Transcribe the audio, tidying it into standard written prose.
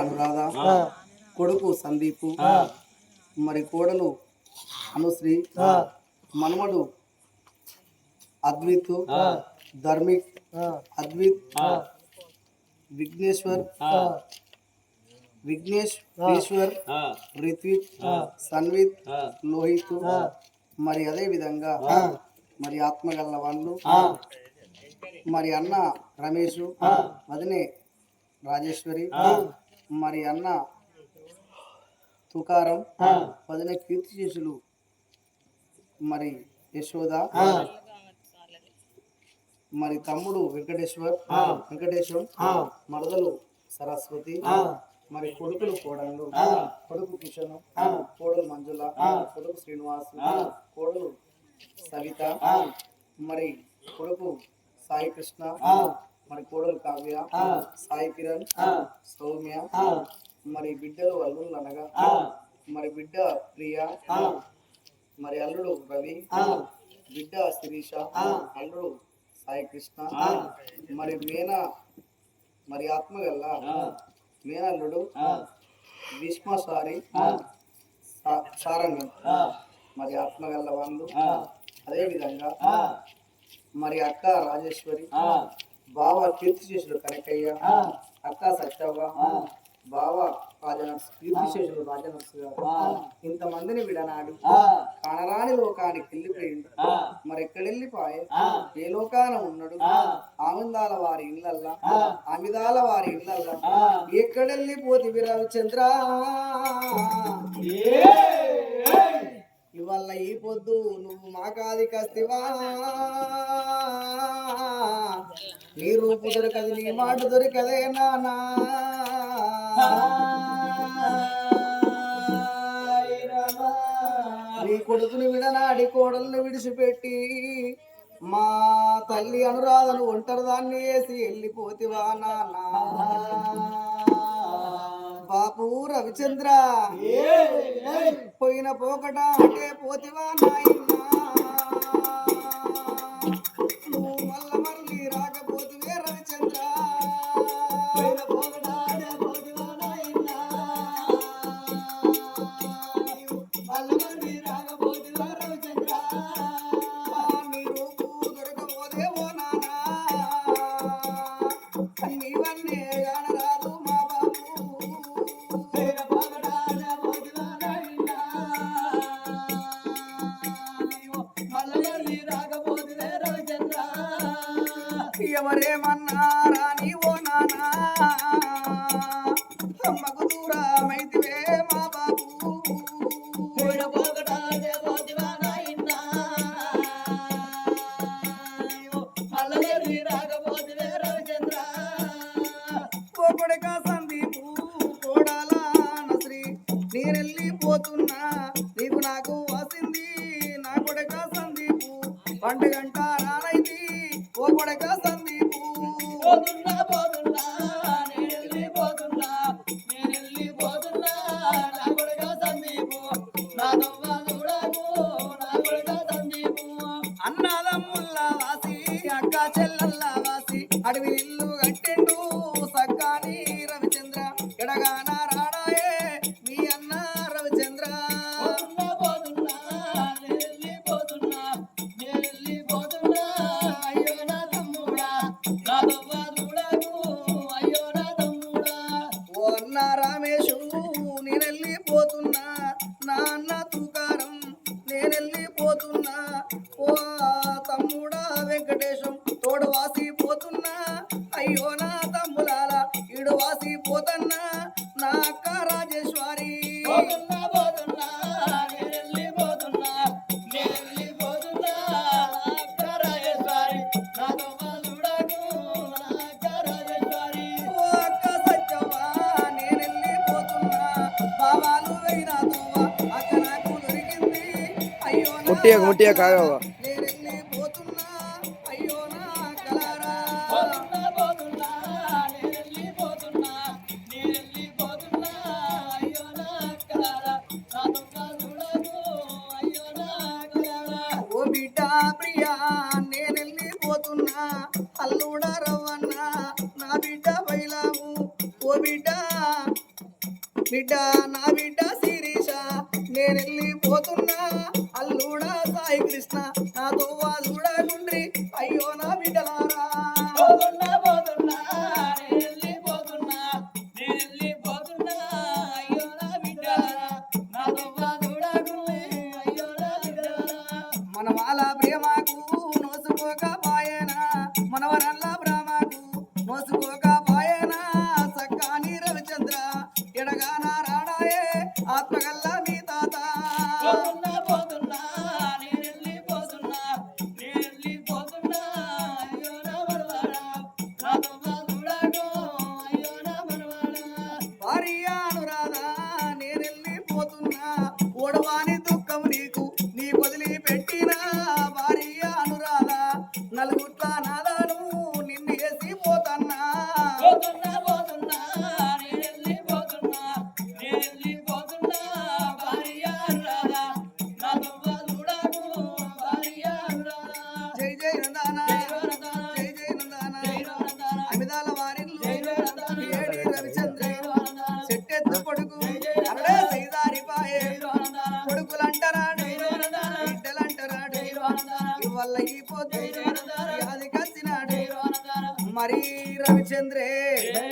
అనురాధ, కొడుకు సందీపు, మరి కోడలు అనుశ్రీ, మనమడు అద్విత్, ధర్మిక్, అద్విత్, విఘ్నేశ్వర్, ఈశ్వర్, రిత్విక్, సన్విత్, లోహిత్, మరి అదే విధంగా మరి ఆత్మగల్ల వాళ్ళు, మరి అన్న రమేష్, వదినే రాజేశ్వరి, మరి అన్న తుకారం, వదినే కీర్తి శేషులు, మరి యశోద, మరి తమ్ముడు వెంకటేశ్వరం, మరదలు సరస్వతి, మరి కొడుకులు కోడళ్ళు, కొడుకు కిషన్, కోడలు మంజుల, కొడుకు శ్రీనివాస్, కోడలు సవిత, మరి కొడుకు సాయి కృష్ణ, మరి కోడలు కావ్య, సాయి కిరణ్, సౌమ్య, మరి బిడ్డలు అల్లుళ్ళు అనగా మరి బిడ్డ ప్రియ, మరి అల్లుడు రవి, బిడ్డ శిరీష, అల్లుడు సాయి కృష్ణ, మరి మరి ఆత్మగల్ల మేనల్లుడు భీష్మసారి సారంగం, మరి ఆత్మగల్ల వాళ్ళు, అదే విధంగా మరి అక్క రాజేశ్వరి, బావ కీర్తిశేషుడు కనకయ్య, అక్క సత్యవ్వ, బావ కీర్తిశేషుడు రాజనర్సు గారు, ఇంతమందిని విడనాడి కానరాని లోకానికి వెళ్ళిపోయిండు. మరి ఎక్కడెళ్ళిపోయే ఏ లోకాన ఉన్నాడు? ఆనందాల వారి ఇళ్ళల్లా, అమిదాల వారి ఇళ్ళల్లా ఎక్కడెళ్ళిపోతివి రవిచంద్ర? ఇవాళ ఈ పొద్దు నువ్వు మాకాది కస్తివా? నీ రూపు దొరకదు, నీ మాట దొరకదే నానా. నీ కొడుకుని విడనాడి కోడల్ని విడిచిపెట్టి మా తల్లి అనురాధను ఒంటరి దాన్ని వేసి వెళ్ళిపోతివా నానా? బాపు రవిచంద్ర పోయిన పోకట అంటే పోతివా నాయనా? నువ్వు మళ్ళీ రాకపోతివే రవిచంద్ర. నీ రూపు దొరకపోదేవో నానా, నీవన్నే గానరాదు మా బాబు. ఎవరేమన్నారా నీవో నానా, అమ్మకు దూరమైతివే మా బాబు. కోకొడక సందీపు, కోడాల నశ్రీ, నేనెళ్ళిపోతున్నా నీకు నాకు వాసింది. నా కొడక సందీపు పండుగంట రానైతి, ఓ కొడక సందీపు. అన్నదమ్ముల్లా వాసి, అక్క చెల్లల్లా వాసి, అడవి ఇల్లు కట్టిండు సక్కాని రవిచంద్ర. ఎడగాన రాడాయే మీ అన్న రవిచంద్ర. ఓ అన్న రామేశు నేనెళ్ళిపోతున్నా, నా అన్న తుకారం నేనెళ్ళిపోతున్నా, ఓ తమ్ముడా వెంకటేశం తోడు వాసిపోతున్నా. అయ్యో నా తమ్ములాల ఈడు వాసిపోతన్నా, నా అక్క రాజేశ్వరి. ఓ అక్క సత్యవ్వ నేనెళ్ళిపోతున్నా, బావాలు వెయినా తువ్వ అక్క నాకు దొరికింది. అయ్యో ముట్టియ కాగవ్వ నేనెళ్ళిపోతున్నా, అయ్యో నా కలారా. ఓ బిడ్డ ప్రియా నేనెళ్ళిపోతున్నా, అల్లుడ రవ్వన్న నా బిడ్డ బైలాము. ఓ బిడ్డ బిడ్డ నా బిడ్డ శిరీష నేనెళ్ళిపోతున్నా అల్లుడా సాయి కృష్ణ నాతో చూడకుండ్రి అయ్యో నా బిడ్డలారా పోతున్నా పోతున్నా నేనెళ్ళిపోతున్నా నేనెళ్ళిపోతున్నా అయ్యో నా బిడ్డలారా నాతో చూడకుండ్రి అయ్యో నా బిడ్డలారా మనవాల ప్రేమకు నోసుకోకపోయేనా మనవరల్ల ప్రేమకు నోసుకోకపోయేనా సక్కాని రవిచంద్ర ఎడగానా రాడాయే ఆత్మగల్ల మీ తాత పోతున్నా పోతున్నా నేనెళ్ళిపోతున్నా నేనెళ్ళిపోతున్నా అయ్యో నా మనవాడా నాతో చూడకు అయ్యో నా మనవాడా భార్య అనురాధా నేనెళ్ళిపోతున్నా ఓడవాని దుఃఖం నీకు నీ వదిలి పెట్టినా భార్య అనురాధా నలుగుట్ల నాదాను నిన్ను వేసిపోతన్నా పోతున్నా పోతున్నా నేనెళ్ళిపోతున్నా నేనెళ్ళిపోతున్నా భార్య రాదా నాతో చూడకు భార్య రాదా జై జై నందానా జై వరదాన జై జై నందానా జై వరదాన అమిదాల వారిల్లు జై వరదాన ఏడి రవిచంద్ర జై వరదాన చెట్టెత్తు కొడుకు జై జై అరడే సైదారిపాయే జై వరదాన కొడుకులంటరాడు జై వరదాన బిడ్డలంటరాడు జై వరదాన ఇవల్ల ఈ పొద్దు వ్యాధి కచ్చినాడు జై వరదాన మరి రవిచంద్రే జై